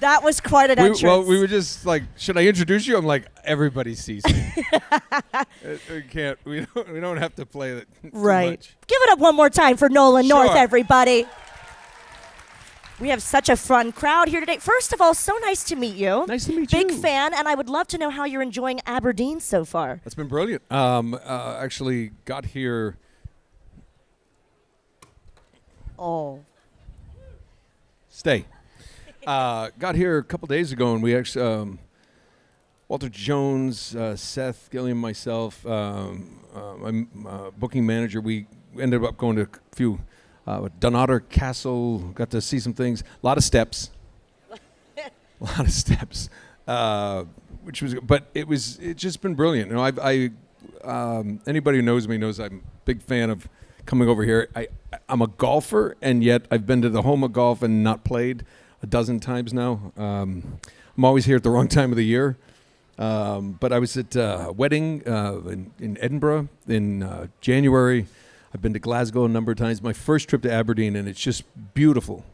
That was quite an entrance. Well, we were just like, should I introduce you? I'm like, everybody sees me. We can't. We don't have to play it too much. Give it up one more time for Nolan North, Sure. everybody. We have such a fun crowd here today. First of all, so nice to meet you. Nice to meet you. Big fan, and I would love to know how you're enjoying Aberdeen so far. That's been brilliant. Actually got here. Oh. Stay. Got here a couple days ago, and we actually, Walter Jones, Seth, Gilliam, myself, my booking manager, we ended up going to a few, Dunotter Castle, got to see some things, a lot of steps. Which was, but it's just been brilliant. You know, anybody who knows me knows I'm a big fan of coming over here. I'm a golfer, and yet I've been to the home of golf and not played a dozen times now. I'm always here at the wrong time of the year. But I was at a wedding in Edinburgh in January. I've been to Glasgow a number of times. My first trip to Aberdeen, and it's just beautiful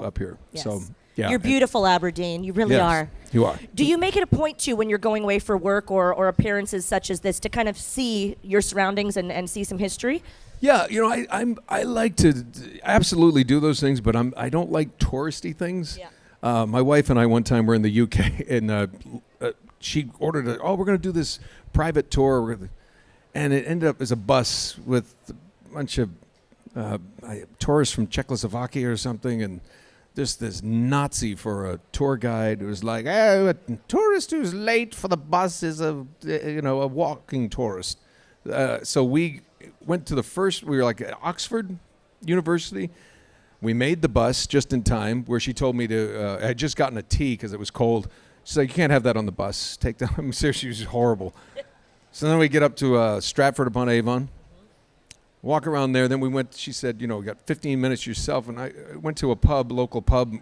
up here. Yes. So, yeah. You're beautiful, Aberdeen. You really are. You are. Do you make it a point to, when you're going away for work or appearances such as this, to kind of see your surroundings and see some history? Yeah, you know, I like to absolutely do those things, but I don't like touristy things. Yeah. My wife and I one time were in the UK, and she ordered we're going to do this private tour, and it ended up as a bus with a bunch of tourists from Czechoslovakia or something, and just this Nazi for a tour guide. It was like, a tourist who's late for the bus is a walking tourist. So we went to we were like at Oxford University. We made the bus just in time, where she told me I had just gotten a tea because it was cold. She's like, you can't have that on the bus. Take that. I'm serious, she was horrible. So then we get up to Stratford-upon-Avon, walk around there. Then we went, she said, you got 15 minutes yourself. And I went to a local pub,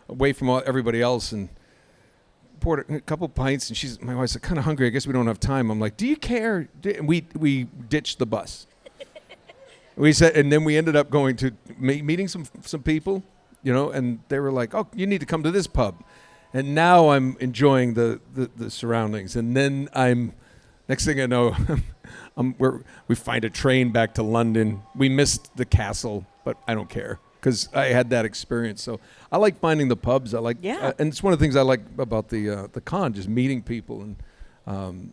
away from everybody else, and poured a couple pints. And my wife's like, kind of hungry. I guess we don't have time. I'm like, do you care? And we ditched the bus. We said, and then we ended up going to meeting some people, and they were like, oh, you need to come to this pub. And now I'm enjoying the surroundings. And then next thing I know, we find a train back to London. We missed the castle, but I don't care because I had that experience. So I like finding the pubs. I like, and it's one of the things I like about the con, just meeting people and,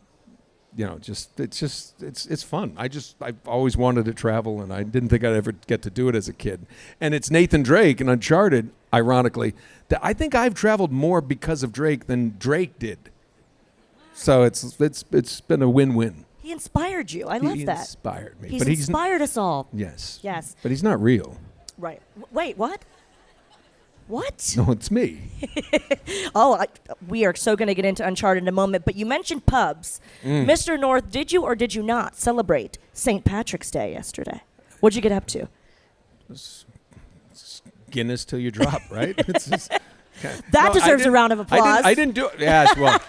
it's fun. I've always wanted to travel, and I didn't think I'd ever get to do it as a kid. And it's Nathan Drake in Uncharted, ironically, that I think I've traveled more because of Drake than Drake did. So it's been a win-win. He inspired you. I love that. He inspired me. He's inspired us all. Yes. Yes. But he's not real. Right. Wait, what? What? No, it's me. We are so going to get into Uncharted in a moment, but you mentioned pubs. Mr. North, did you or did you not celebrate St. Patrick's Day yesterday? What'd you get up to? It's Guinness till you drop, right? That deserves a round of applause. I didn't do it. Yes, well.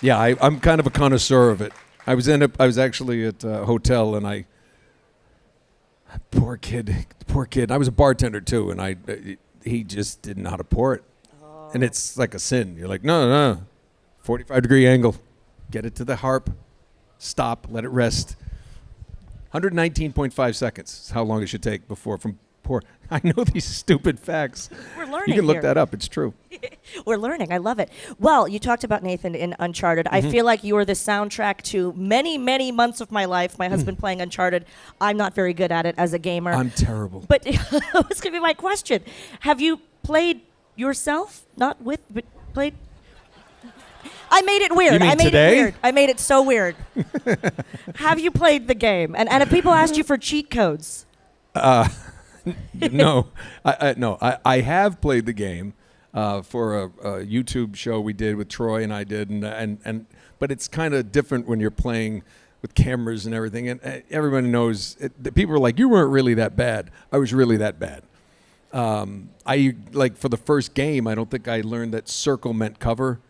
Yeah, I'm kind of a connoisseur of it. I was actually at a hotel, and poor kid. I was a bartender too, and he just didn't know how to pour it. Oh. And it's like a sin. You're like, no, 45-degree angle, get it to the harp, stop, let it rest. 119.5 seconds is how long it should take before from pour. I know these stupid facts. We're learning. You can look here. that up. It's true. We're learning. I love it. Well, you talked about Nathan in Uncharted. I feel like you are the soundtrack to many, many months of my life. My husband playing Uncharted. I'm not very good at it as a gamer. I'm terrible. But that was going to be my question. Have you played yourself? Not with, but played? I made it weird. You mean I made today? it weird. I made it so weird. Have you played the game? And if people asked you for cheat codes? No, I have played the game for a YouTube show we did with Troy and I did, and but it's kind of different when you're playing with cameras and everything, and everybody knows. The people are like, "You weren't really that bad." I was really that bad. For the first game, I don't think I learned that circle meant cover,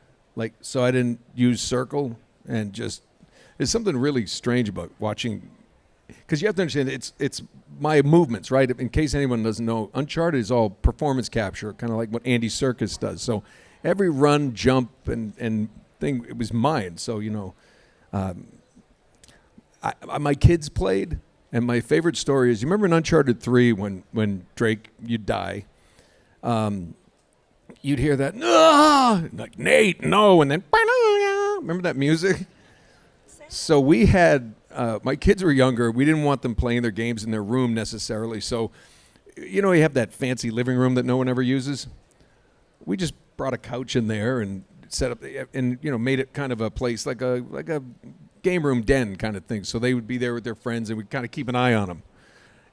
so I didn't use circle, and just there's something really strange about watching because you have to understand it's my movements, right? In case anyone doesn't know, Uncharted is all performance capture, kind of like what Andy Serkis does. So every run, jump, and thing, it was mine. So my kids played, and my favorite story is, you remember in Uncharted 3 when Drake, you'd die, you'd hear that, "Ah!" Like, "Nate, no," and then, remember that music? So we had, my kids were younger. We didn't want them playing their games in their room necessarily. So, you have that fancy living room that no one ever uses. We just brought a couch in there and set up, and made it kind of a place like a game room den kind of thing. So they would be there with their friends, and we'd kind of keep an eye on them.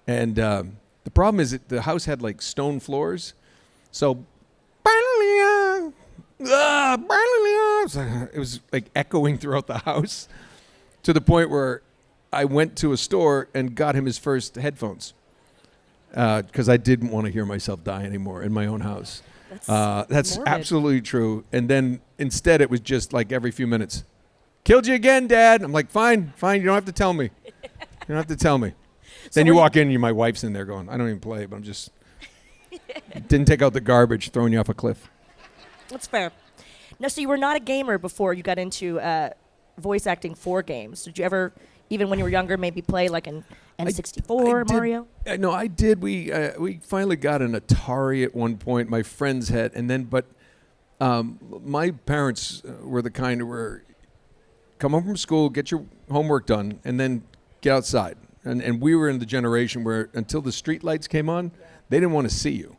And the problem is that the house had like stone floors, so it was like echoing throughout the house, to the point where I went to a store and got him his first headphones, because I didn't want to hear myself die anymore in my own house. That's absolutely true. And then instead it was just like every few minutes, "Killed you again, Dad." I'm like, fine, you don't have to tell me. You don't have to tell me. So then you walk in, my wife's in there going, "I don't even play, but I'm just didn't take out the garbage, throwing you off a cliff." That's fair. Now, so you were not a gamer before you got into voice acting for games. Did you ever, even when you were younger, maybe play like an N64, Mario? No, I did. We finally got an Atari at one point. My friends had, but my parents were the kind where, come home from school, get your homework done, and then get outside. And we were in the generation where until the street lights came on, they didn't want to see you.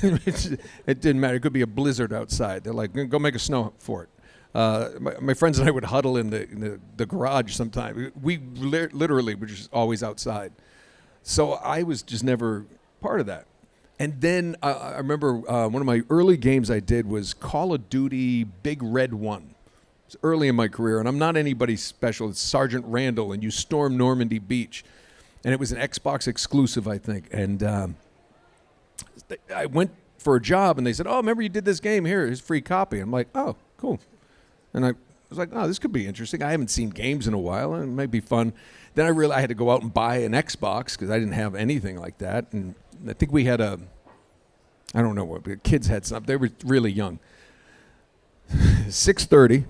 It didn't matter. It could be a blizzard outside. They're like, "Go make a snow fort." My friends and I would huddle in the garage sometime. We literally were just always outside. So I was just never part of that. And then I remember one of my early games I did was Call of Duty Big Red 1. It's early in my career, and I'm not anybody special. It's Sergeant Randall, and you storm Normandy Beach. And it was an Xbox exclusive, I think. And I went for a job, and they said, "Oh, remember you did this game? Here's a free copy." I'm like, "Oh, cool." And I was like, "Oh, this could be interesting. I haven't seen games in a while, and it might be fun." Then I realized I had to go out and buy an Xbox because I didn't have anything like that. And I think we had I don't know what, the kids had something. They were really young. 6:30,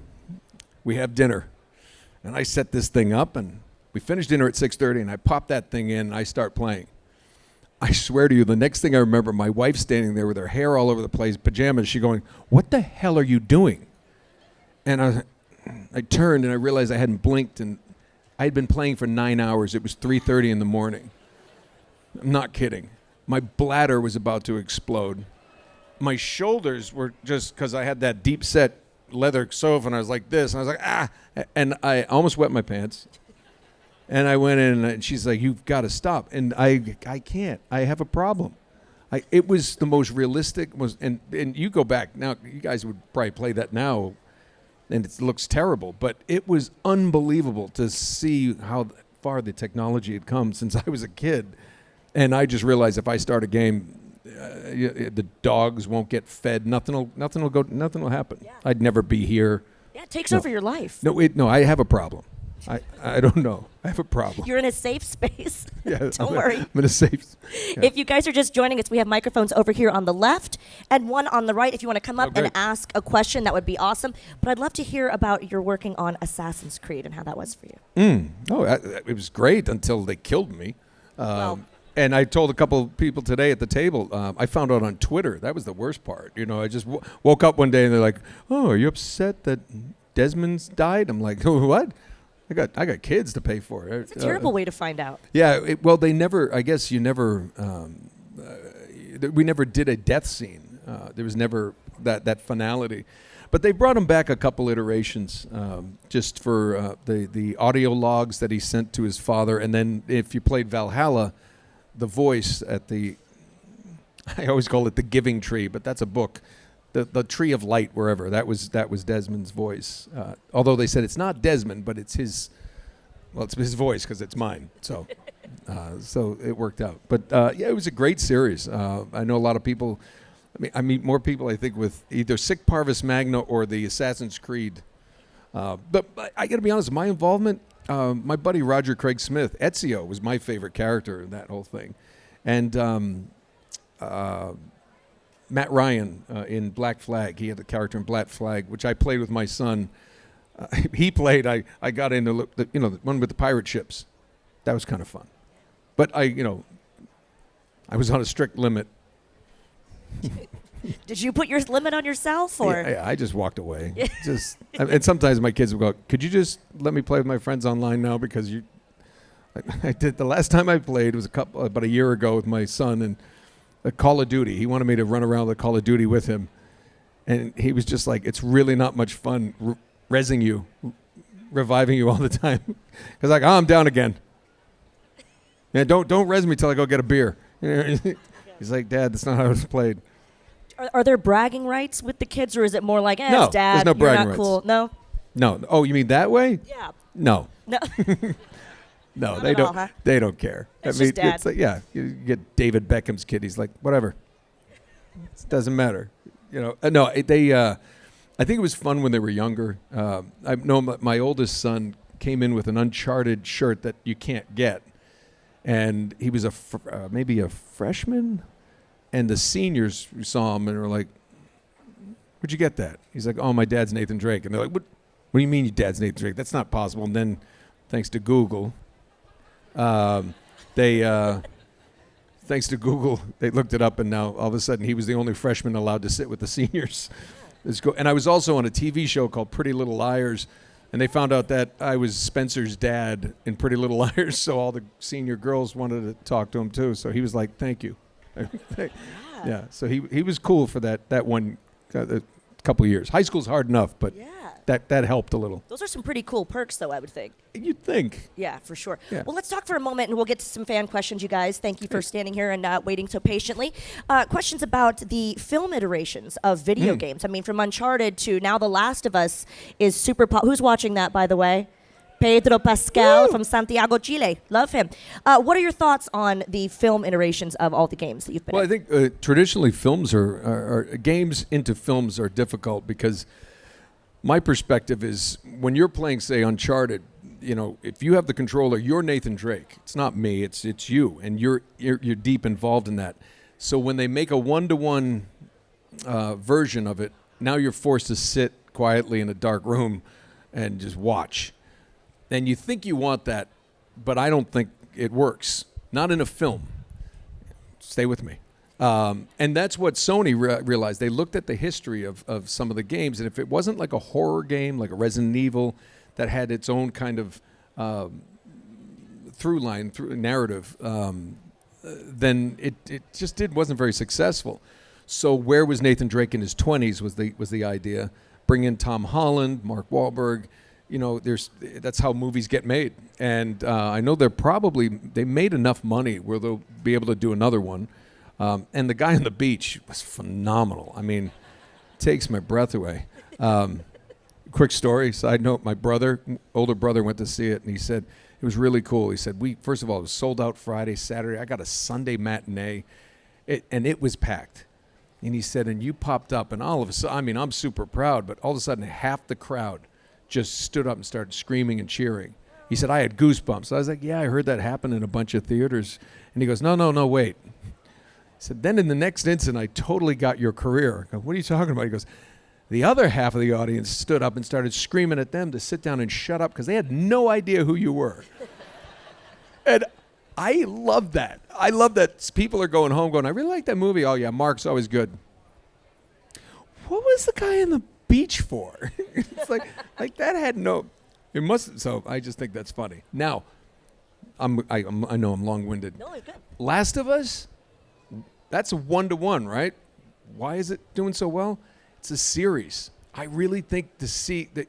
we have dinner. And I set this thing up, and we finished dinner at 6:30, and I pop that thing in, and I start playing. I swear to you, the next thing I remember, my wife standing there with her hair all over the place, pajamas, she going, "What the hell are you doing?" And I turned, and I realized I hadn't blinked, and I had been playing for 9 hours. It was 3:30 in the morning. I'm not kidding. My bladder was about to explode. My shoulders were just, because I had that deep set leather sofa, and I was like this, and I was like, "Ah," and I almost wet my pants. And I went in, and she's like, "You've got to stop." And I can't. I have a problem. It was the most realistic, and you go back now, you guys would probably play that now, and it looks terrible, but it was unbelievable to see how far the technology had come since I was a kid. And I just realized if I start a game, the dogs won't get fed. Nothing will happen. Yeah. I'd never be here. Yeah, it takes over your life. No, I have a problem. I don't know. I have a problem. You're in a safe space. Yeah, Don't worry. I'm in a safe. Yeah. If you guys are just joining us, we have microphones over here on the left and one on the right. If you want to come up and ask a question, that would be awesome. But I'd love to hear about your working on Assassin's Creed and how that was for you. It was great until they killed me. And I told a couple of people today at the table, I found out on Twitter. That was the worst part. I just woke up one day and they're like, "Oh, are you upset that Desmond's died?" I'm like, "Oh, what? I got kids to pay for." It's a terrible way to find out. Yeah, they never, I guess you never, we never did a death scene. There was never that finality. But they brought him back a couple iterations just for the audio logs that he sent to his father. And then if you played Valhalla, the voice at I always call it the Giving Tree, but that's a book. The Tree of Light, wherever, that was Desmond's voice. Although they said it's not Desmond, but it's his voice because it's mine. So it worked out. But it was a great series. I know a lot of people. I meet more people, I think, with either Sic Parvis Magna or the Assassin's Creed. But I got to be honest, my involvement, my buddy Roger Craig Smith, Ezio, was my favorite character in that whole thing. And Matt Ryan in Black Flag, he had a character in Black Flag, which I played with my son. He played, I got into the one with the pirate ships. That was kind of fun. But I was on a strict limit. Did you put your limit on yourself, or? Yeah, I just walked away. And sometimes my kids would go, "Could you just let me play with my friends online now?" Because I did. The last time I played was about a year ago with my son, and a Call of Duty. He wanted me to run around with Call of Duty with him, and he was just like, "It's really not much fun rezzing you, reviving you all the time." Because like, I'm down again. Yeah, don't res me till I go get a beer. He's like, "Dad, that's not how it's played." Are there bragging rights with the kids, or is it more like, no, it's Dad, there's no you're bragging not cool? rights. No? No. Oh, you mean that way? Yeah. No. No. No, Not they at don't. all, huh? They don't care. It's just Dad. It's like, yeah, you get David Beckham's kid. He's like, whatever. It doesn't matter. No, they. I think it was fun when they were younger. I know my oldest son came in with an Uncharted shirt that you can't get, and he was maybe a freshman, and the seniors saw him and were like, "Where'd you get that?" He's like, "Oh, my dad's Nathan Drake," and they're like, "What do you mean your dad's Nathan Drake? That's not possible." And then, thanks to Google. Thanks to Google, they looked it up, and now all of a sudden he was the only freshman allowed to sit with the seniors. And I was also on a TV show called Pretty Little Liars, and they found out that I was Spencer's dad in Pretty Little Liars, so all the senior girls wanted to talk to him too. So he was like, "Thank you." Yeah. So he was cool for that one couple of years. High school's hard enough, but Yeah. that helped a little. Those are some pretty cool perks, though, I would think. You'd think. Yeah, for sure. Yeah. Well, let's talk for a moment, and we'll get to some fan questions, you guys. Thank you for standing here and waiting so patiently. Questions about the film iterations of video games. I mean, from Uncharted to now The Last of Us is super Who's watching that, by the way? Pedro Pascal from Santiago, Chile. Love him. What are your thoughts on the film iterations of all the games that you've been in? Well, I think traditionally films are games into films are difficult because my perspective is when you're playing, say, Uncharted, if you have the controller, you're Nathan Drake. It's not me. It's you, and you're deep involved in that. So when they make a one-to-one version of it, now you're forced to sit quietly in a dark room and just watch. And you think you want that, but I don't think it works. Not in a film. Stay with me. And that's what Sony realized. They looked at the history of some of the games, and if it wasn't like a horror game, like a Resident Evil, that had its own kind of through narrative, then it just wasn't very successful. So where was Nathan Drake in his 20s was the idea. Bring in Tom Holland, Mark Wahlberg. That's how movies get made. And I know they made enough money where they'll be able to do another one. And the guy on the beach was phenomenal. I mean, takes my breath away. Quick story, side note, my older brother went to see it, and he said, it was really cool. He said, first of all, it was sold out Friday, Saturday. I got a Sunday matinee, and it was packed. And he said, and you popped up, and all of a sudden, I mean, I'm super proud, but all of a sudden, half the crowd just stood up and started screaming and cheering. He said, I had goosebumps. I was like, yeah, I heard that happen in a bunch of theaters. And he goes, no, wait. He said, then in the next instant, I totally got your career. I go, what are you talking about? He goes, the other half of the audience stood up and started screaming at them to sit down and shut up because they had no idea who you were. And I love that. I love that people are going home going, I really like that movie. Oh, yeah, Mark's always good. What was the guy on the beach for? It's like that had no... It must... So I just think that's funny. Now, I know I'm long-winded. No, you're good. Last of Us, that's a 1-to-1, right? Why is it doing so well? It's a series. I really think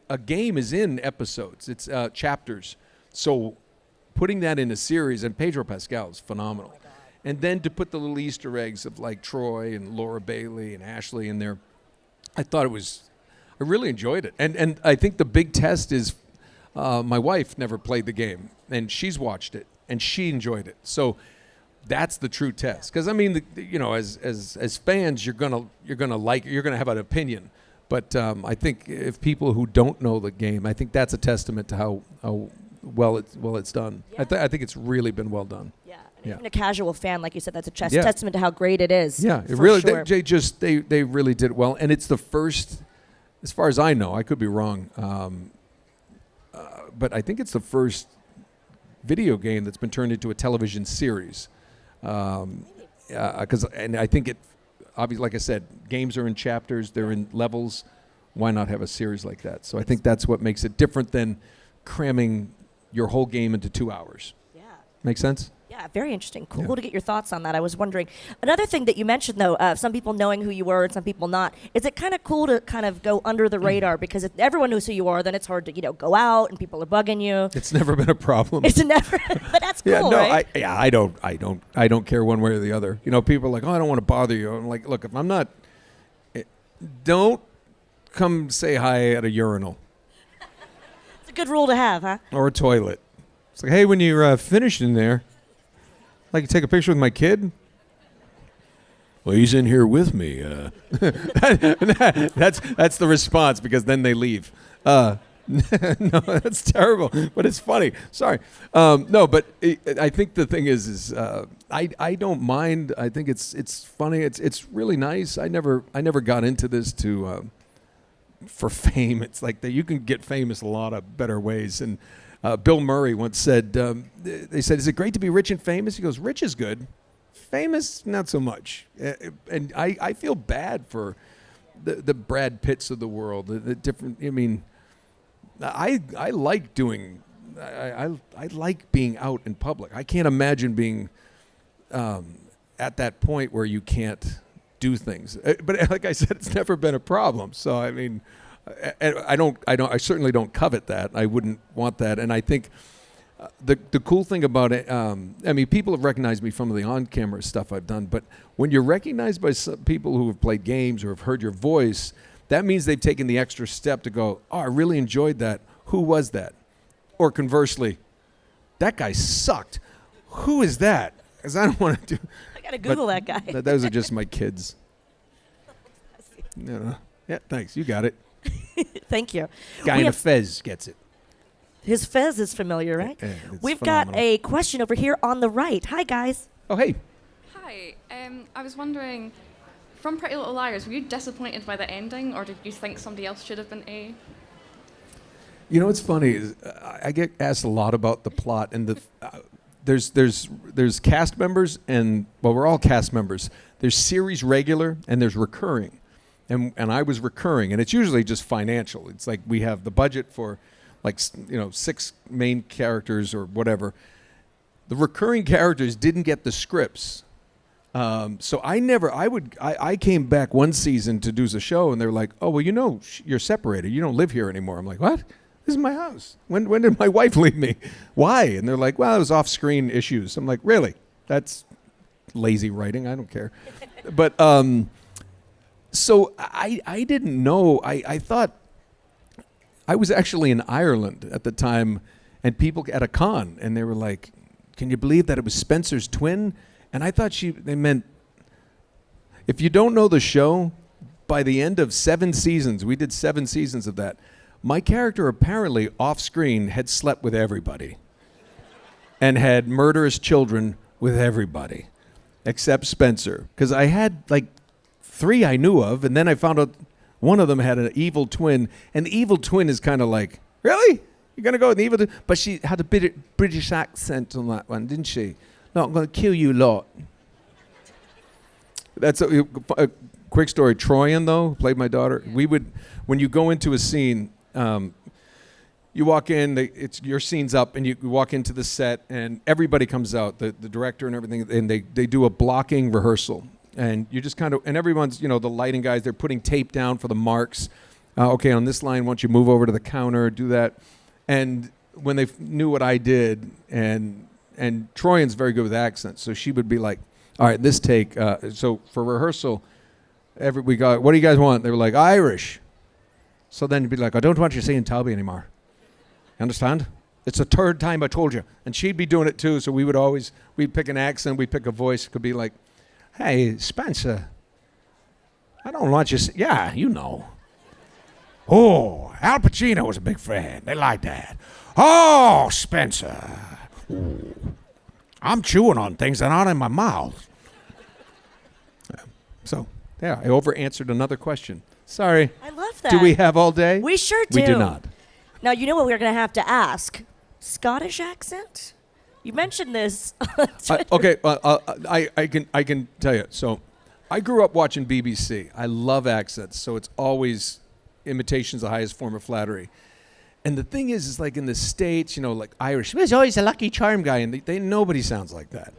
a game is in episodes. It's chapters. So putting that in a series, and Pedro Pascal is phenomenal. Oh, and then to put the little Easter eggs of like Troy and Laura Bailey and Ashley in there, I really enjoyed it. And I think the big test is my wife never played the game, and she's watched it, and she enjoyed it. So that's the true test. Because I mean, as fans, you're gonna have an opinion. But I think if people who don't know the game, I think that's a testament to how it's done. Yeah. I think it's really been well done. Yeah. And Yeah. even a casual fan, like you said, that's a Yeah. testament to how great it is. Yeah, it for really. sure. They really did well, and it's the first, as far as I know, I could be wrong, but I think it's the first video game that's been turned into a television series. And I think it, obviously, like I said, games are in chapters, they're in levels. Why not have a series like that? So I think that's what makes it different than cramming your whole game into 2 hours. Yeah. Make sense? Yeah, very interesting. Cool Yeah. to get your thoughts on that. I was wondering. Another thing that you mentioned, though, some people knowing who you were and some people not, is it kind of cool to kind of go under the radar? Because if everyone knows who you are, then it's hard to, go out and people are bugging you. It's never been a problem. It's never, but that's cool, Yeah, no, right? I don't care one way or the other. People are like, oh, I don't want to bother you. I'm like, look, if I'm not, don't come say hi at a urinal It's a good rule to have, huh? or a toilet. It's like, hey, when you're finished in there, I'd like to take a picture with my kid. Well, he's in here with me. That's the response, because then they leave. No, that's terrible, but it's funny. Sorry. No, but I think the thing is I don't mind. I think it's funny. It's really nice. I never got into this for fame. It's like that you can get famous a lot of better ways. And Bill Murray once said, they said, is it great to be rich and famous? He goes, rich is good. Famous, not so much. And I feel bad for the Brad Pitts of the world, the different, I like doing, I like being out in public. I can't imagine being at that point where you can't do things. But like I said, it's never been a problem. So I certainly don't covet that. I wouldn't want that. And I think the cool thing about it, people have recognized me from the on-camera stuff I've done, but when you're recognized by some people who have played games or have heard your voice, that means they've taken the extra step to go, oh, I really enjoyed that. Who was that? Or conversely, that guy sucked. Who is that? Because I don't want to do. I got to Google that guy. Those are just my kids. Yeah, thanks. You got it. Thank you. Guy We in a have- fez gets it. His fez is familiar, right? Yeah, it's We've phenomenal. got a question over here on the right. Hi, guys. Oh, hey. Hi, I was wondering, from Pretty Little Liars, were you disappointed by the ending, or did you think somebody else should have been A? What's funny is I get asked a lot about the plot, and there's cast members, and we're all cast members. There's series regular and there's recurring, and I was recurring, and it's usually just financial. It's like we have the budget for 6 main characters or whatever. The recurring characters didn't get the scripts. So I came back one season to do the show, and they're like, oh, well, you're separated. You don't live here anymore. I'm like, what? This is my house. When did my wife leave me? Why? And they're like, well, it was off-screen issues. I'm like, really? That's lazy writing. I don't care. But so I didn't know. I thought I was actually in Ireland at the time, and people at a con, and they were like, can you believe that it was Spencer's twin? And I thought they meant, if you don't know the show, by the end of 7 seasons, we did 7 seasons of that, my character apparently off-screen had slept with everybody and had murderous children with everybody except Spencer. Because I had 3 I knew of, and then I found out one of them had an evil twin, and the evil twin is kind of like, really? You're going to go with the evil twin? But she had a British accent on that one, didn't she? No, I'm going to kill you lot. That's a quick story. Troyan, though, played my daughter. We would, when you go into a scene, you walk in, your scene's up, and you walk into the set, and everybody comes out, the director and everything, and they do a blocking rehearsal. And you just kind of, and everyone's, the lighting guys, they're putting tape down for the marks. Okay, on this line, once you move over to the counter, do that. And when they knew what I did, and Troyan's very good with accents, so she would be like, all right, this take, so for rehearsal, we got, what do you guys want? They were like, Irish. So then you'd be like, I don't want you saying Talby anymore. You understand? It's the 3rd time I told you. And she'd be doing it too, so we'd pick an accent, we'd pick a voice. It could be like, hey, Spencer, I don't want you yeah, you know. Oh, Al Pacino was a big fan. They liked that. Oh, Spencer. Ooh. I'm chewing on things that aren't in my mouth. So, yeah, I over-answered another question. Sorry. I love that. Do we have all day? We sure do. We do not. Now, you know what we're going to have to ask? Scottish accent? You mentioned this. Okay, I can tell you. So, I grew up watching BBC. I love accents, so it's always imitation's the highest form of flattery. And the thing is like in the States, you know, like Irish, there's always a Lucky Charm guy, and nobody sounds like that,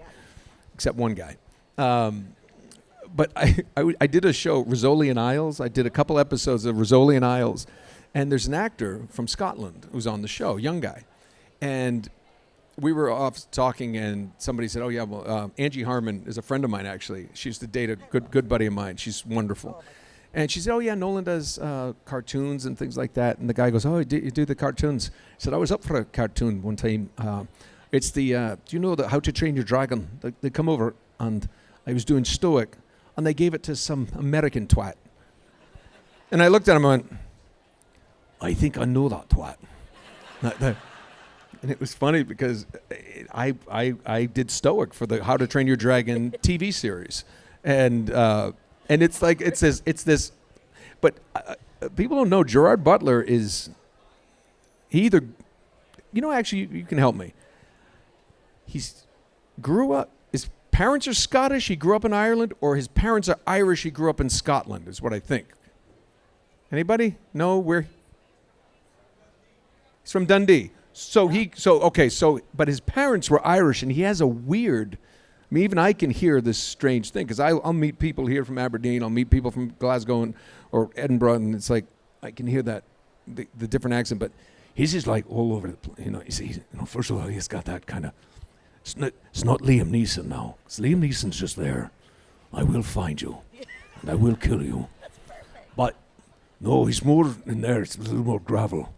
except one guy. But I did a show, Rizzoli and Isles. I did a couple episodes of Rizzoli and Isles, and there's an actor from Scotland who's on the show, young guy, and we were off talking, and somebody said, "Oh yeah, well, Angie Harmon is a friend of mine actually. She used to date a good buddy of mine. She's wonderful." And she said, "Oh yeah, Nolan does cartoons and things like that." And the guy goes, "Oh, you do the cartoons?" I said, "I was up for a cartoon one time. It's the do you know the How to Train Your Dragon? They come over, and I was doing Stoic, and they gave it to some American twat." And I looked at him and went, "I think I know that twat." And it was funny because I did Stoic for the How to Train Your Dragon TV series, and it's like it's this, but people don't know Gerard Butler is he either, you know, actually you can help me. He's grew up. His parents are Scottish. He grew up in Ireland, or his parents are Irish. He grew up in Scotland. Is what I think. Anybody? No, where? He's from Dundee. But his parents were Irish, and he has a weird. I mean, even I can hear this strange thing because I'll meet people here from Aberdeen. I'll meet people from Glasgow or Edinburgh, and it's like I can hear that the different accent. But he's just like all over the place. You know, first of all, he's got that kind of. It's not Liam Neeson now. Liam Neeson's just there. I will find you, and I will kill you. That's perfect. But no, he's more in there. It's a little more gravel.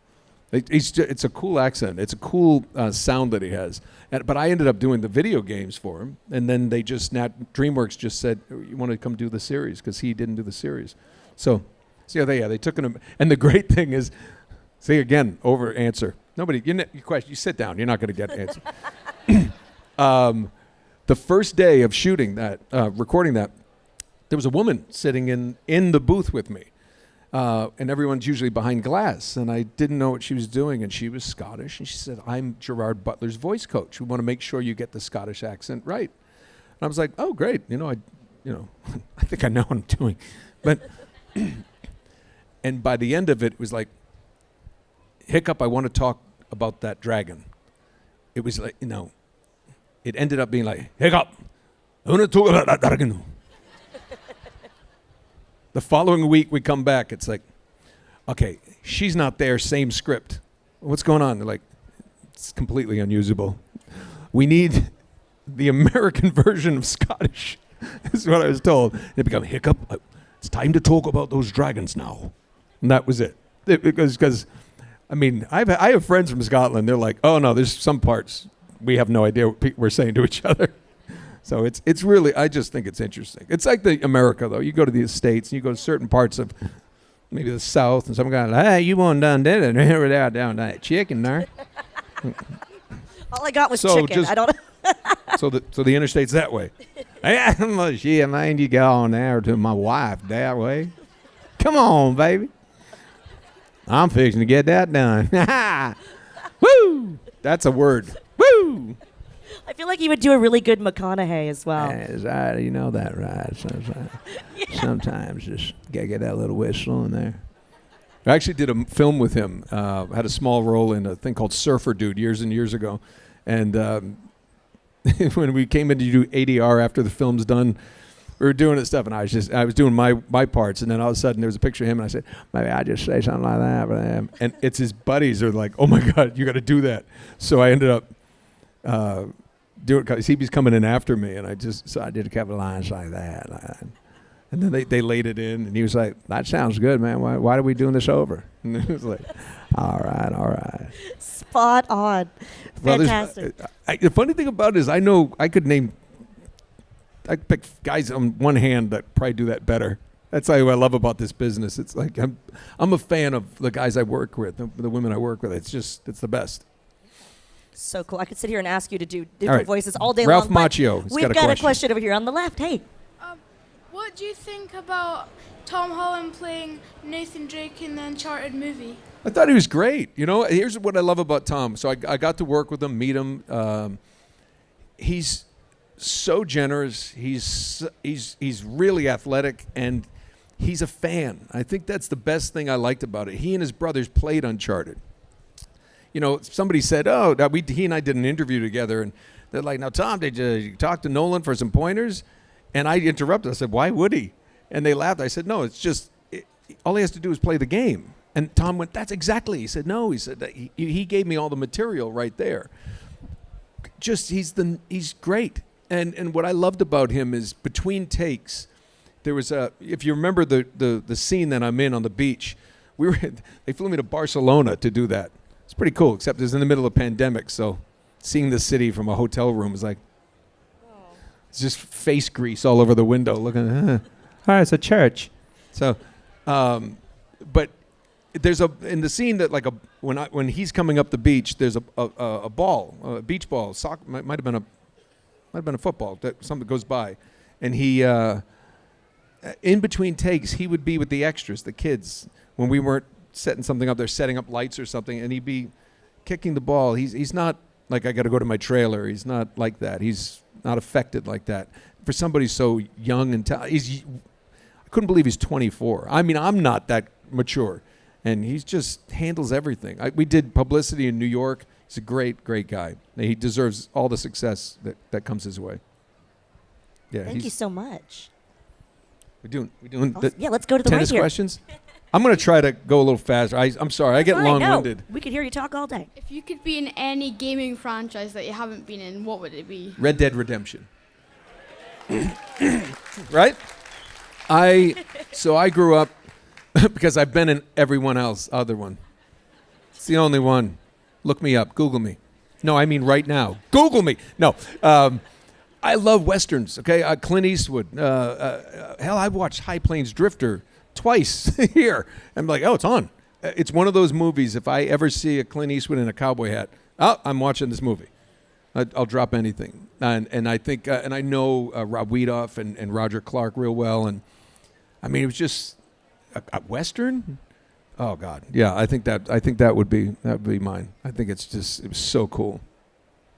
It's a cool accent. It's a cool sound that he has. But I ended up doing the video games for him, and then DreamWorks just said, "You want to come do the series?" Because he didn't do the series. So they took him. And the great thing is, see again, over answer. Nobody. You sit down. You're not going to get an answer. The first day of shooting that, recording that, there was a woman sitting in the booth with me. And everyone's usually behind glass, and I didn't know what she was doing, and she was Scottish, and she said, "I'm Gerard Butler's voice coach. We want to make sure you get the Scottish accent right." And I was like, "Oh, great! I think I know what I'm doing." But and by the end of it, it was like, "Hiccup, I want to talk about that dragon." It was like, it ended up being like, "Hiccup, I want to talk about that dragon." The following week we come back, it's like, okay, she's not there, same script. What's going on? They're like, it's completely unusable. We need the American version of Scottish. This is what I was told. It became, "Hiccup, it's time to talk about those dragons now." And that was it. Because, I mean, I have friends from Scotland. They're like, "Oh, no, there's some parts we have no idea what we're saying to each other." So it's really, I just think it's interesting. It's like the America, though. You go to the States, and you go to certain parts of maybe the South, and some guy like, "Hey, you want done did it without down that chicken there?" All I got was chicken. I don't. So the interstate's that way. "Hey, she mind you go on there to my wife that way. Come on, baby. I'm fixing to get that done." Woo! That's a word. Woo! I feel like you would do a really good McConaughey as well. You know that, right? Sometimes just gotta get that little whistle in there. I actually did a film with him. Had a small role in a thing called Surfer Dude years and years ago. And when we came in to do ADR after the film's done, we were doing it stuff, and I was doing my parts, and then all of a sudden there was a picture of him, and I said, "Maybe I just say something like that for him." And it's his buddies are like, "Oh my God, you got to do that." So I ended up doing it because he was coming in after me, and I did a couple of lines like that, and then they laid it in, and he was like, "That sounds good, man. Why are we doing this over?" And it was like, all right. Spot on. Fantastic. The funny thing about it is I know I could pick guys on one hand that probably do that better. That's what I love about this business. It's like I'm a fan of the guys I work with, the women I work with. It's the best. So cool. I could sit here and ask you to do All different right. voices all day Ralph long. Macchio has We've got got a a question over here on the left. Hey. What do you think about Tom Holland playing Nathan Drake in the Uncharted movie? I thought he was great. You know, here's what I love about Tom. So I got to work with him, meet him. He's so generous. He's really athletic, and he's a fan. I think that's the best thing I liked about it. He and his brothers played Uncharted. You know, somebody said, "Oh, he and I did an interview together," and they're like, "Now, Tom, did you talk to Nolan for some pointers?" And I interrupted. I said, "Why would he?" And they laughed. I said, "No, it's just all he has to do is play the game." And Tom went, "That's exactly." He said, "No." He said that he gave me all the material right there. Just he's great. And what I loved about him is between takes, there was if you remember the scene that I'm in on the beach, they flew me to Barcelona to do that. It's pretty cool, except it was in the middle of a pandemic, so seeing the city from a hotel room was like, it's just face grease all over the window. Looking, hi, it's a church. So, but there's in the scene that when he's coming up the beach, there's a ball, a beach ball, soccer, might have been a football that something goes by, and he in between takes he would be with the extras, the kids, when we weren't setting something up. They're setting up lights or something, and he'd be kicking the ball. He's not like, I got to go to my trailer. He's not like that. He's not affected like that. For somebody so young and I couldn't believe he's 24. I mean, I'm not that mature, and he just handles everything. We did publicity in New York. He's a great, great guy. He deserves all the success that comes his way. Yeah. Thank you so much. We doing Yeah, let's go to the tennis right here. questions. I'm going to try to go a little faster. I'm sorry, I get All right, long-winded. no, we could hear you talk all day. If you could be in any gaming franchise that you haven't been in, what would it be? Red Dead Redemption. Right? I grew up because I've been in everyone else, other one. It's the only one. Look me up. Google me. No, I mean right now. Google me. No. I love Westerns, okay? Clint Eastwood. Hell, I've watched High Plains Drifter twice here. I'm like, oh, it's on. It's one of those movies, if I ever see a Clint Eastwood in a cowboy hat, I'm watching this movie. I'll drop anything. And I think, and I know Rob Wiedoff and Roger Clark real well. And I mean, it was just a Western. Oh God, yeah. I think that would be mine. I think it was so cool.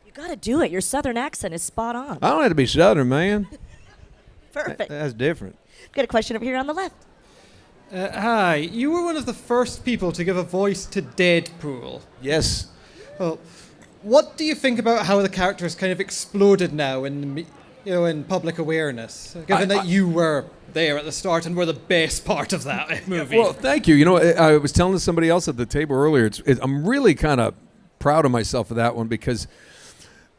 You got to do it. Your Southern accent is spot on. I don't have to be Southern, man. Perfect. That's different. Got a question over here on the left. Hi, you were one of the first people to give a voice to Deadpool. Yes. Well, what do you think about how the character has kind of exploded now in public awareness, given that you were there at the start and were the best part of that movie? Well, thank you. You know, I was telling somebody else at the table earlier, I'm really kind of proud of myself for that one, because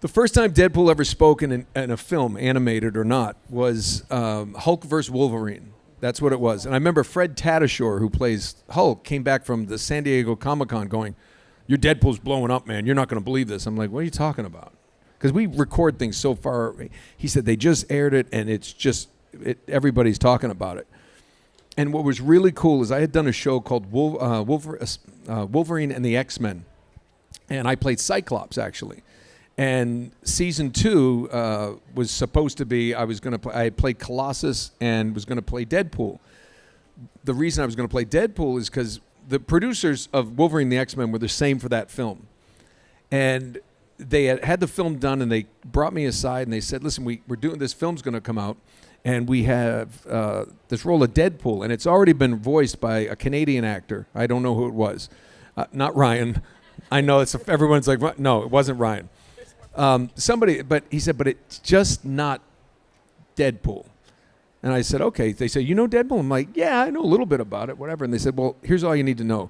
the first time Deadpool ever spoke in a film, animated or not, was Hulk vs. Wolverine. That's what it was. And I remember Fred Tatasciore, who plays Hulk, came back from the San Diego Comic-Con going, your Deadpool's blowing up, man. You're not going to believe this. I'm like, what are you talking about? Because we record things so far. He said they just aired it, and it's just, everybody's talking about it. And what was really cool is I had done a show called Wolverine and the X-Men. And I played Cyclops, actually. And season 2 was supposed to be, I had played Colossus and was going to play Deadpool. The reason I was going to play Deadpool is because the producers of Wolverine and the X-Men were the same for that film. And they had the film done, and they brought me aside and they said, listen, we're doing, this film's going to come out, and we have this role of Deadpool, and it's already been voiced by a Canadian actor. I don't know who it was. Not Ryan. I know everyone's like, no, it wasn't Ryan. Somebody, but he said, but it's just not Deadpool. And I said, okay. They said, you know Deadpool? I'm like, yeah, I know a little bit about it, whatever. And they said, well, here's all you need to know.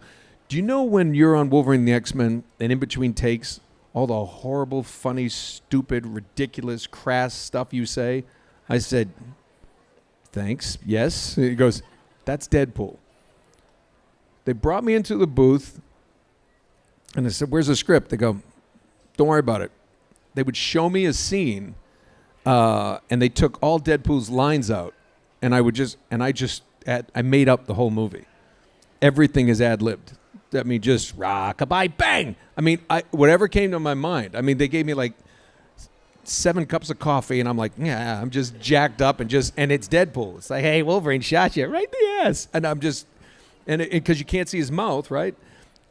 Do you know when you're on Wolverine and the X-Men and in between takes, all the horrible, funny, stupid, ridiculous, crass stuff you say? I said, thanks, yes. He goes, that's Deadpool. They brought me into the booth, and I said, where's the script? They go, don't worry about it. They would show me a scene, and they took all Deadpool's lines out, and I just I made up the whole movie. Everything is ad-libbed. I mean, just rock-a-bye, bang. I mean, whatever came to my mind. I mean, they gave me like 7 cups of coffee, and I'm like, yeah, I'm just jacked up and it's Deadpool. It's like, hey, Wolverine shot you right in the ass, and I'm just, and because you can't see his mouth, right?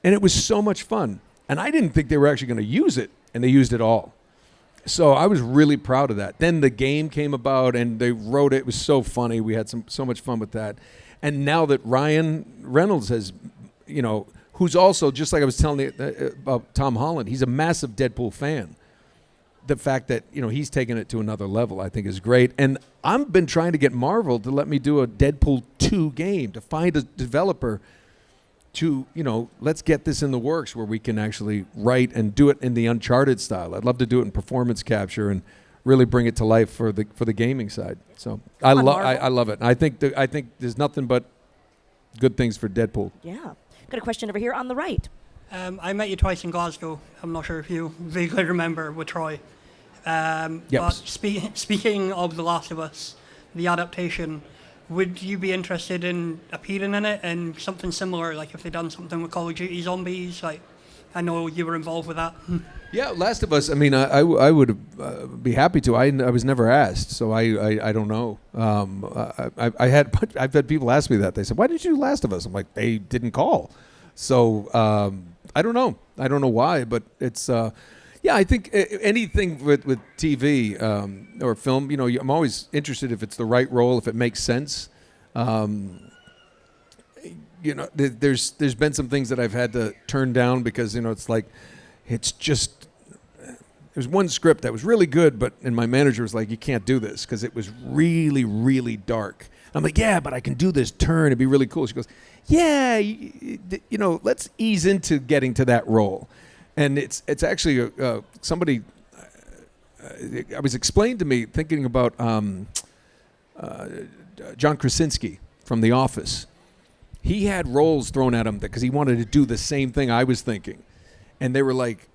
And it was so much fun, and I didn't think they were actually going to use it, and they used it all. So I was really proud of that. Then the game came about, and they wrote it. It was so funny. We had so much fun with that. And now that Ryan Reynolds has, you know, who's also, just like I was telling you about Tom Holland, he's a massive Deadpool fan. The fact that, you know, he's taken it to another level, I think is great. And I've been trying to get Marvel to let me do a Deadpool 2 game, to find a developer to, you know, let's get this in the works where we can actually write and do it in the Uncharted style. I'd love to do it in performance capture and really bring it to life for the gaming side. So I love it. I think there's nothing but good things for Deadpool. Yeah. Got a question over here on the right. I met you twice in Glasgow. I'm not sure if you vaguely remember with Troy. Yep. But speaking of The Last of Us, the adaptation, would you be interested in appearing in it and something similar, like if they done something with Call of Duty Zombies? Like, I know you were involved with that. Yeah, Last of Us. I mean, I would be happy to. I was never asked, so I don't know. I've had people ask me that. They said, "Why didn't you do Last of Us?" I'm like, they didn't call. So I don't know. I don't know why, but it's. Yeah, I think anything with TV or film, you know, I'm always interested if it's the right role, if it makes sense. You know, there's been some things that I've had to turn down because, you know, it's like, it's just, there's one script that was really good, and my manager was like, you can't do this because it was really, really dark. I'm like, yeah, but I can do this turn. It'd be really cool. She goes, yeah, you know, let's ease into getting to that role. And it's actually somebody, I was explained to me thinking about John Krasinski from The Office. He had roles thrown at him because he wanted to do the same thing I was thinking. And they were like,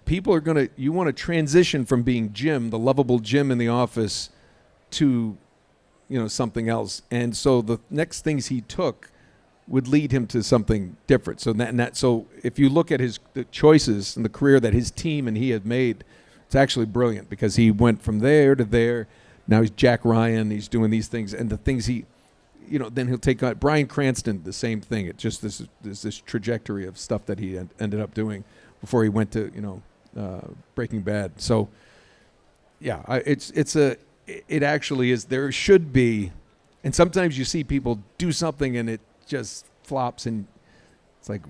you want to transition from being Jim, the lovable Jim in The Office, to, you know, something else. And so the next things he took would lead him to something different. So if you look at the choices and the career that his team and he have made, it's actually brilliant because he went from there to there. Now he's Jack Ryan. He's doing these things, and the things he, you know, then he'll take on Bryan Cranston, the same thing. It just this trajectory of stuff that he ended up doing before he went to, you know, Breaking Bad. So yeah, it actually is. There should be, and sometimes you see people do something and it just flops, and it's like,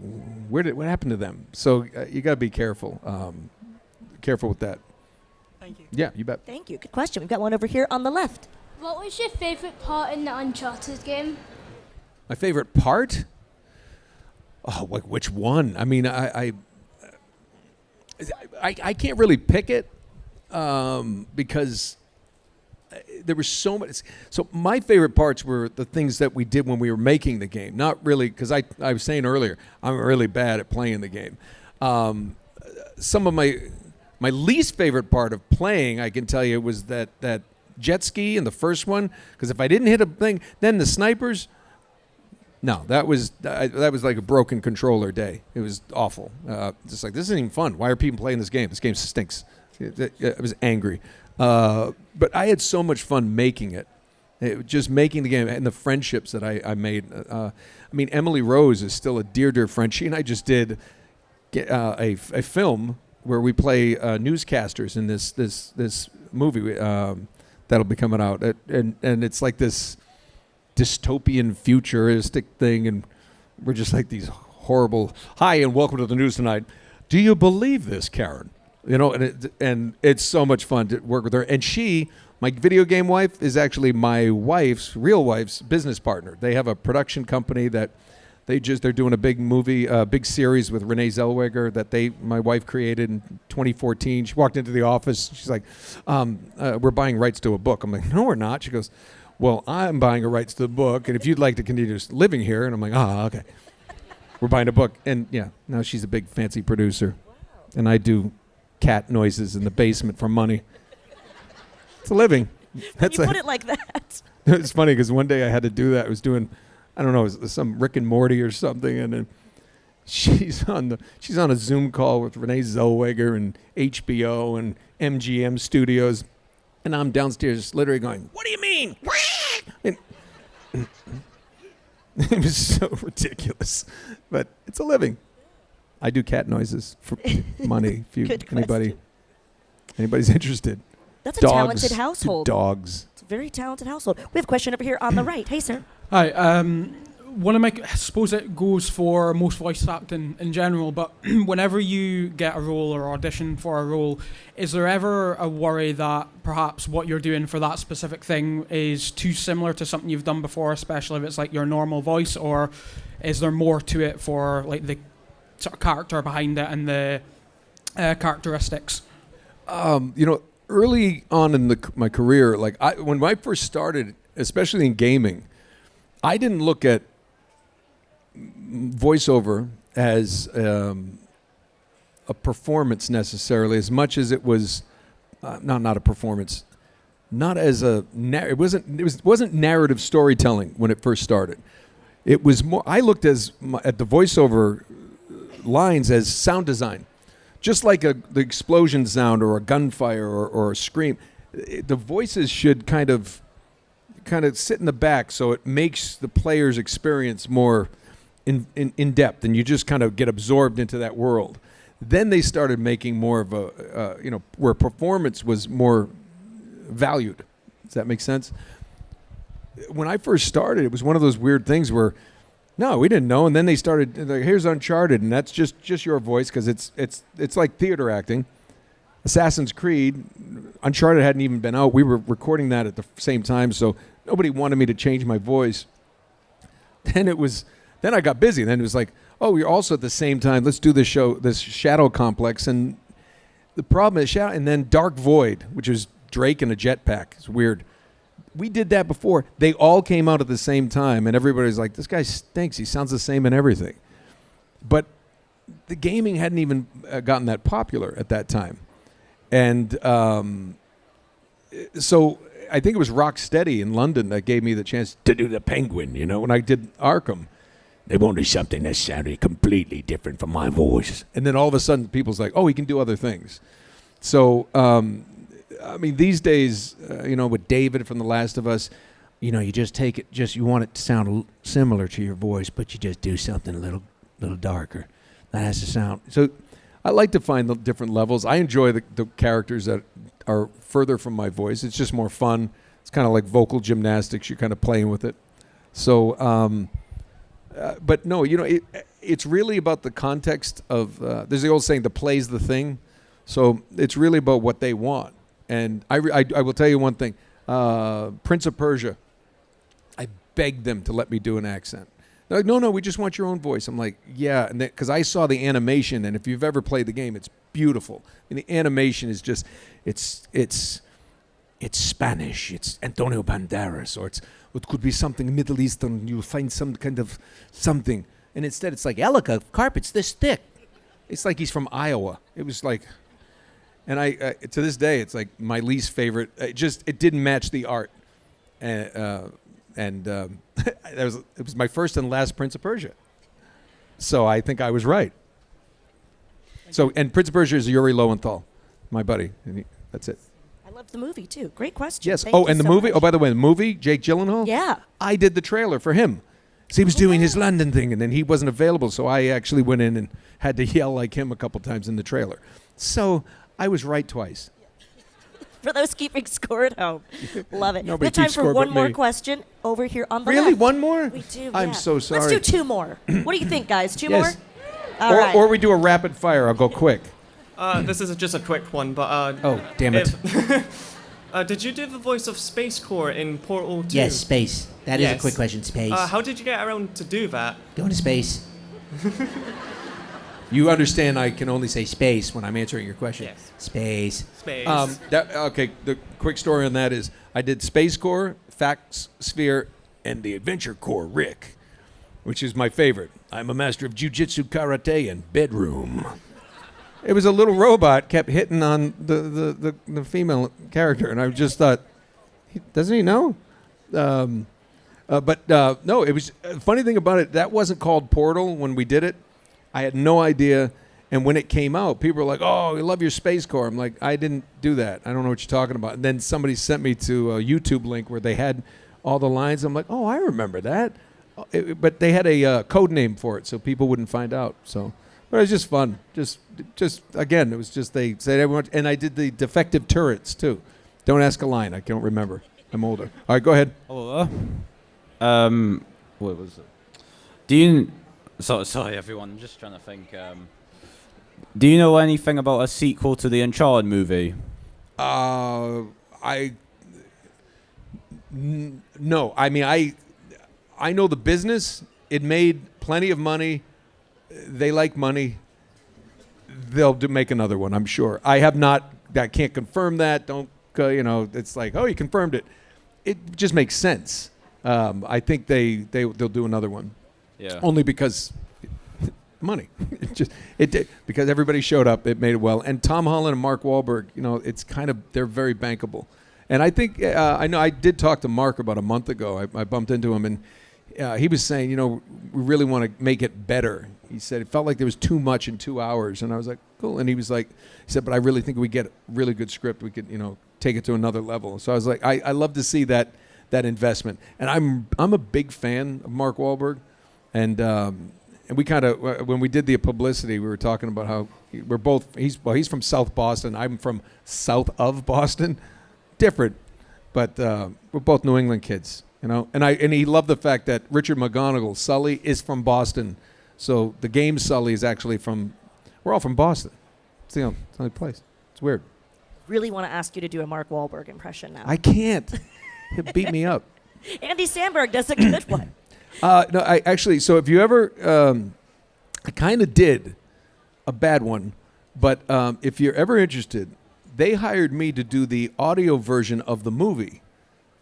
what happened to them? So you got to be careful with that. Thank you. Yeah, you bet. Thank you. Good question. We've got one over here on the left. What was your favourite part in the Uncharted game? My favorite part? Oh, like which one? I mean, I can't really pick it because there was so much. So my favorite parts were the things that we did when we were making the game. Not really, because I was saying earlier, I'm really bad at playing the game. Some of my least favorite part of playing, I can tell you, was that jet ski in the first one. Because if I didn't hit a thing, then the snipers. No, that was like a broken controller day. It was awful. Just like, this isn't even fun. Why are people playing this game? This game stinks. I was angry. But I had so much fun making it. Just making the game and the friendships that I made. I mean, Emily Rose is still a dear friend. She and I just did a film where we play newscasters in this movie that'll be coming out. And it's like this dystopian futuristic thing, and we're just like these horrible, hi and welcome to the news tonight. Do you believe this, Karen? You know, and it's so much fun to work with her. And she, my video game wife, is actually my real wife's business partner. They have a production company that they're doing a big movie, big series with Renee Zellweger that my wife created in 2014. She walked into the office. She's like, we're buying rights to a book. I'm like, no, we're not. She goes, well, I'm buying a rights to the book, and if you'd like to continue living here. And I'm like, okay. We're buying a book. And yeah, now she's a big fancy producer. Wow. And I do cat noises in the basement for money. It's a living. That's you put it like that. It's funny because one day I had to do that. I was doing, I don't know, it was some Rick and Morty or something, and then she's on a Zoom call with Renee Zellweger and HBO and MGM Studios, and I'm downstairs literally going, "What do you mean?" And it was so ridiculous, but it's a living. I do cat noises for money. If you Good anybody's interested. That's a Dogs talented to household. dogs. It's a very talented household. We have a question over here on the right. Hey, sir. Hi. One of my, I suppose it goes for most voice acting in general, but whenever you get a role or audition for a role, is there ever a worry that perhaps what you're doing for that specific thing is too similar to something you've done before, especially if it's like your normal voice, or is there more to it for like the sort of character behind it and the characteristics? Early on in my career, when I first started, especially in gaming, I didn't look at voiceover as a performance necessarily, as much as it was not a performance, not as it wasn't narrative storytelling when it first started. It was more. I looked at the voiceover lines as sound design, just like the explosion sound or a gunfire or a scream. The voices should kind of sit in the back, so it makes the player's experience more in depth, and you just kind of get absorbed into that world. Then they started making more of a where performance was more valued. Does that make sense? When I first started, it was one of those weird things where no, we didn't know, and then they started like, here's Uncharted, and that's just your voice, because it's like theater acting. Assassin's Creed, Uncharted hadn't even been out. We were recording that at the same time, so nobody wanted me to change my voice. Then I got busy. Then it was like, oh, we're also at the same time. Let's do this show, this Shadow Complex, and the problem is Shadow, and then Dark Void, which is Drake in a jetpack. It's weird. We did that before. They all came out at the same time, and everybody's like, this guy stinks. He sounds the same in everything. But the gaming hadn't even gotten that popular at that time. And so I think it was Rocksteady in London that gave me the chance to do the Penguin, when I did Arkham. They wanted something that sounded completely different from my voice. And then all of a sudden, people's like, oh, he can do other things. So, these days, with David from The Last of Us, you just take it, you want it to sound similar to your voice, but you just do something a little darker. That has to sound. So I like to find the different levels. I enjoy the characters that are further from my voice. It's just more fun. It's kind of like vocal gymnastics. You're kind of playing with it. So, but no, it's really about the context of, there's the old saying, the play's the thing. So it's really about what they want. And I will tell you one thing. Prince of Persia, I begged them to let me do an accent. They're like, no, we just want your own voice. I'm like, yeah, and because I saw the animation, and if you've ever played the game, it's beautiful. And the animation is just, it's Spanish, it's Antonio Banderas, or it could be something Middle Eastern. You'll find some kind of something, and instead it's like Elika, carpet's this thick. It's like he's from Iowa. It was like, and I to this day, it's like my least favorite. It didn't match the art, and it was my first and last Prince of Persia. So I think I was right. So, and Prince of Persia is Yuri Lowenthal, my buddy. And that's it. I love the movie too. Great question. Yes. Thank you And the so movie. much. Oh, by the way, the movie, Jake Gyllenhaal. Yeah. I did the trailer for him. So he was doing his London thing, and then he wasn't available. So I actually went in and had to yell like him a couple times in the trailer. So I was right twice. For those keeping score at home. Love it. Nobody We have time keeps for score one but more me. question over here on the Really, left. one more? We do. I'm yeah. so sorry. Let's do two more. What do you think, guys? Two Yes. more? All right. Or we do a rapid fire. I'll go quick. This is just a quick one, but Oh, damn it. did you do the voice of Space Core in Portal 2? Yes, space. That is a Yes. quick question. Space. How did you get around to do that? Go into space. You understand I can only say space when I'm answering your question. Yes. Space. Space. Okay, the quick story on that is I did Space Core, Fact Sphere, and the Adventure Core Rick, which is my favorite. I'm a master of jiu-jitsu, karate, and bedroom. It was a little robot kept hitting on the female character, and I just thought, Doesn't he know? But no, it was funny thing about it. That wasn't called Portal when we did it. I had no idea. And when it came out, people were like, "Oh, we love your Space Core." I'm like, "I didn't do that. I don't know what you're talking about." And then somebody sent me to a YouTube link where they had all the lines. I'm like, "Oh, I remember that." But they had a code name for it, so people wouldn't find out. So, but it was just fun. Just again, it was just they said everyone. And I did the defective turrets too. Don't ask a line. I don't remember. I'm older. All right, go ahead. Hello there. What was it? Do you? Sorry, everyone. I'm just trying to think. Do you know anything about a sequel to the Uncharted movie? No. I mean, I know the business. It made plenty of money. They like money. They'll make another one, I'm sure. I have not. I can't confirm that. Don't. It's like, oh, you confirmed it. It just makes sense. I think they'll do another one. Yeah. Only because money. Because everybody showed up. It made it well. And Tom Holland and Mark Wahlberg, it's kind of, they're very bankable. And I think, I know I did talk to Mark about a month ago. I bumped into him, and he was saying, we really want to make it better. He said it felt like there was too much in 2 hours. And I was like, cool. And he said, but I really think we get a really good script. We could, take it to another level. So I was like, I love to see that investment. And I'm a big fan of Mark Wahlberg. And we kind of, when we did the publicity, we were talking about how we're both, he's from South Boston. I'm from south of Boston. Different, but we're both New England kids, And he loved the fact that Richard McGonigal, Sully, is from Boston. So the game Sully is actually we're all from Boston. It's the only place. It's weird. Really want to ask you to do a Mark Wahlberg impression now. I can't. He'll beat me up. Andy Samberg does a good one. No, I actually. So if you ever, I kind of did a bad one, but if you're ever interested, they hired me to do the audio version of the movie,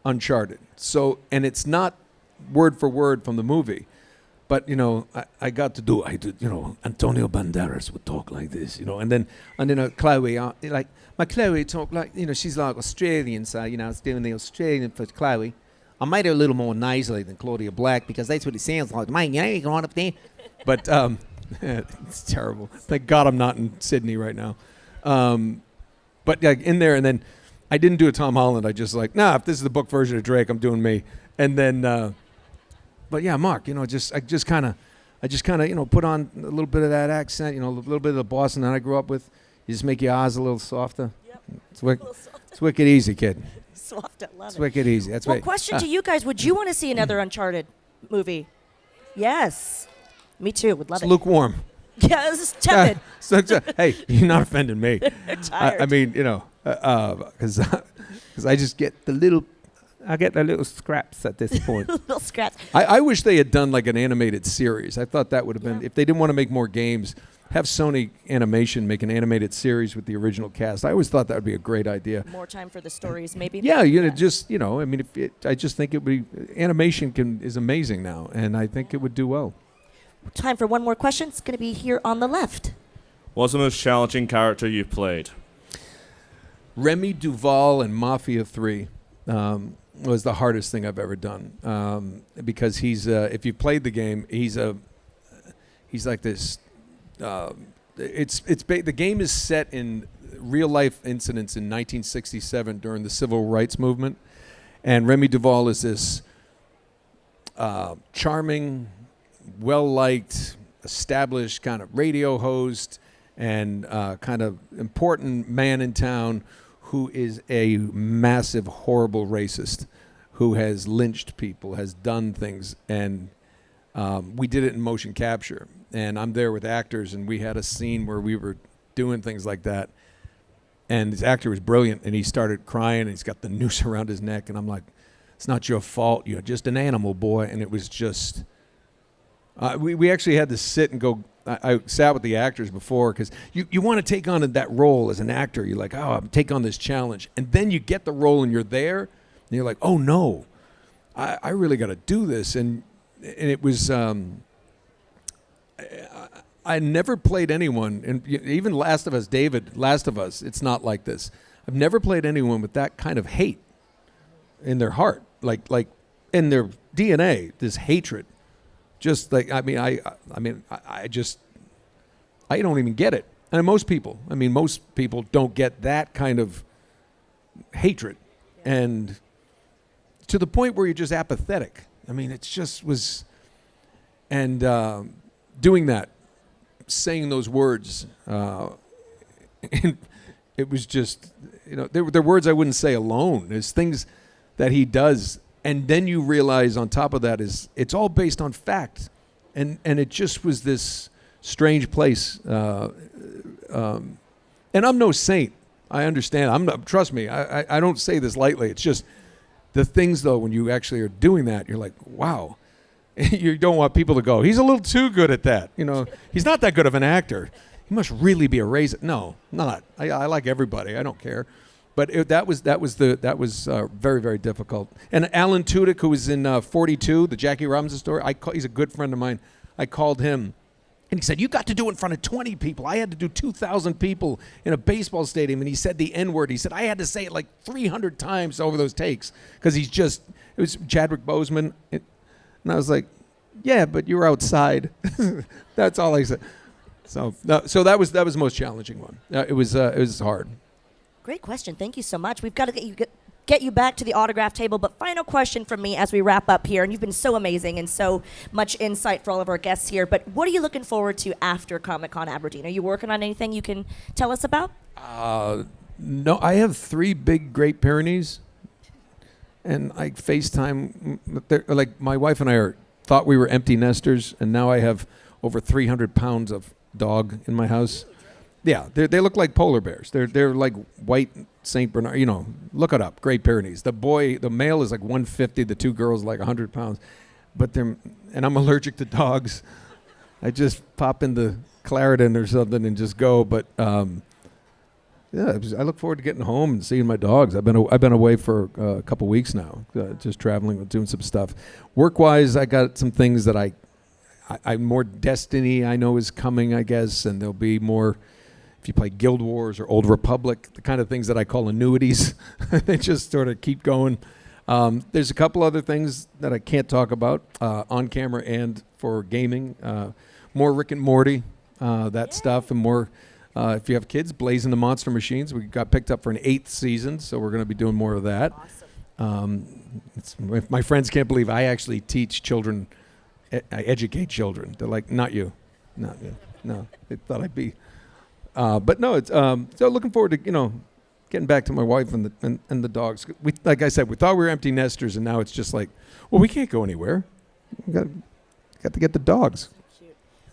Uncharted. So, and it's not word for word from the movie, but I got to do. I did. Antonio Banderas would talk like this, and then Chloe, like my Chloe talk like she's like Australian, so I was doing the Australian for Chloe. I made her a little more nasally than Claudia Black because that's what it sounds like. Man, you're going up there. But it's terrible. Thank God I'm not in Sydney right now. But in there, and then I didn't do a Tom Holland. I just if this is the book version of Drake, I'm doing me. And then, but yeah, Mark, I just kind of put on a little bit of that accent, a little bit of the Boston that I grew up with. You just make your eyes a little softer. Yep. It's wicked easy, kid. Soft, I love It's it. wicked easy. That's right. Question to you guys: would you want to see another Uncharted movie? Yes, me too. Would love It's it. lukewarm. Yeah, this is tepid. Hey, you're not offending me. Tired. I mean, because I just get I get the little scraps at this point. Little scraps. I wish they had done like an animated series. I thought that would have been, if they didn't want to make more games, have Sony Animation make an animated series with the original cast. I always thought that would be a great idea. More time for the stories, maybe. Yeah, I mean, I just think it would be, animation is amazing now, and I think it would do well. Time for one more question. It's going to be here on the left. What's the most challenging character you played? Remy Duval in Mafia 3 was the hardest thing I've ever done, because he's if you played the game, he's like this. The game is set in real life incidents in 1967 during the civil rights movement, and Remy Duval is this charming, well-liked, established kind of radio host and kind of important man in town who is a massive, horrible racist who has lynched people, has done things, and we did it in motion capture. And I'm there with actors, and we had a scene where we were doing things like that. And this actor was brilliant, and he started crying, and he's got the noose around his neck, and I'm like, it's not your fault. You're just an animal, boy. And it was just, we actually had to sit and go, I sat with the actors before, because you want to take on that role as an actor. You're like, oh, I'm take on this challenge. And then you get the role, and you're there, and you're like, oh, no, I really got to do this. And it was, I never played anyone, and even Last of Us, David, Last of Us, it's not like this. I've never played anyone with that kind of hate. in their heart, like in their DNA, this hatred. Just like I don't even get it. And most people don't get that kind of hatred, and to the point where you're just apathetic. I mean, it just was, and doing that, saying those words, and it was just, they're words I wouldn't say alone. There's things that he does, and then you realize on top of that it's all based on fact, and it just was this strange place. And I'm no saint. I understand. I'm not. Trust me. I don't say this lightly. It's just the things though. When you actually are doing that, you're like, wow. You don't want people to go, he's a little too good at that. He's not that good of an actor. He must really be a raisin. No, not. I like everybody. I don't care. But that was very, very difficult. And Alan Tudyk, who was in 42, the Jackie Robinson story, he's a good friend of mine. I called him, and he said, you got to do it in front of 20 people. I had to do 2,000 people in a baseball stadium, and he said the N-word. He said, I had to say it like 300 times over those takes, because it was Chadwick Boseman. And I was like, yeah, but you were outside. That's all I said. So that was the most challenging one. It was hard. Great question. Thank you so much. We've got to get you back to the autograph table, but final question from me as we wrap up here. And you've been so amazing and so much insight for all of our guests here. But what are you looking forward to after Comic-Con Aberdeen? Are you working on anything you can tell us about? No, I have 3 big Great Pyrenees. And I FaceTime, like my wife and I thought we were empty nesters, and now I have over 300 pounds of dog in my house. Yeah, they look like polar bears. They're like white Saint Bernard. Look it up. Great Pyrenees. The male is like 150. The 2 girls like 100 pounds. And I'm allergic to dogs. I just pop into Clarendon or something and just go. But yeah, I look forward to getting home and seeing my dogs. I've been away for a couple weeks now, just traveling, doing some stuff. Work-wise, I got some things that I more Destiny I know is coming, I guess, and there'll be more. If you play Guild Wars or Old Republic, the kind of things that I call annuities, they just sort of keep going. There's a couple other things that I can't talk about on camera and for gaming. More Rick and Morty, stuff, and more. If you have kids, Blazing the Monster Machines. We got picked up for an 8th season, so we're going to be doing more of that. Awesome. My friends can't believe I actually teach children, I educate children. They're like, not you. No, they thought I'd be. But no, it's so looking forward to getting back to my wife and the dogs. Like I said, we thought we were empty nesters, and now it's just like, well, we can't go anywhere. We got to get the dogs.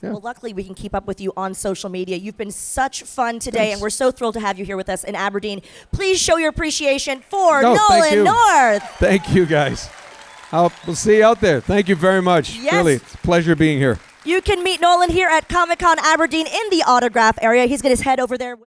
Yeah. Well, luckily, we can keep up with you on social media. You've been such fun today, Thanks. And we're so thrilled to have you here with us in Aberdeen. Please show your appreciation for thank Nolan you. North. Thank you, guys. We'll see you out there. Thank you very much. Yes. Really, it's a pleasure being here. You can meet Nolan here at Comic-Con Aberdeen in the autograph area. He's going to head over there.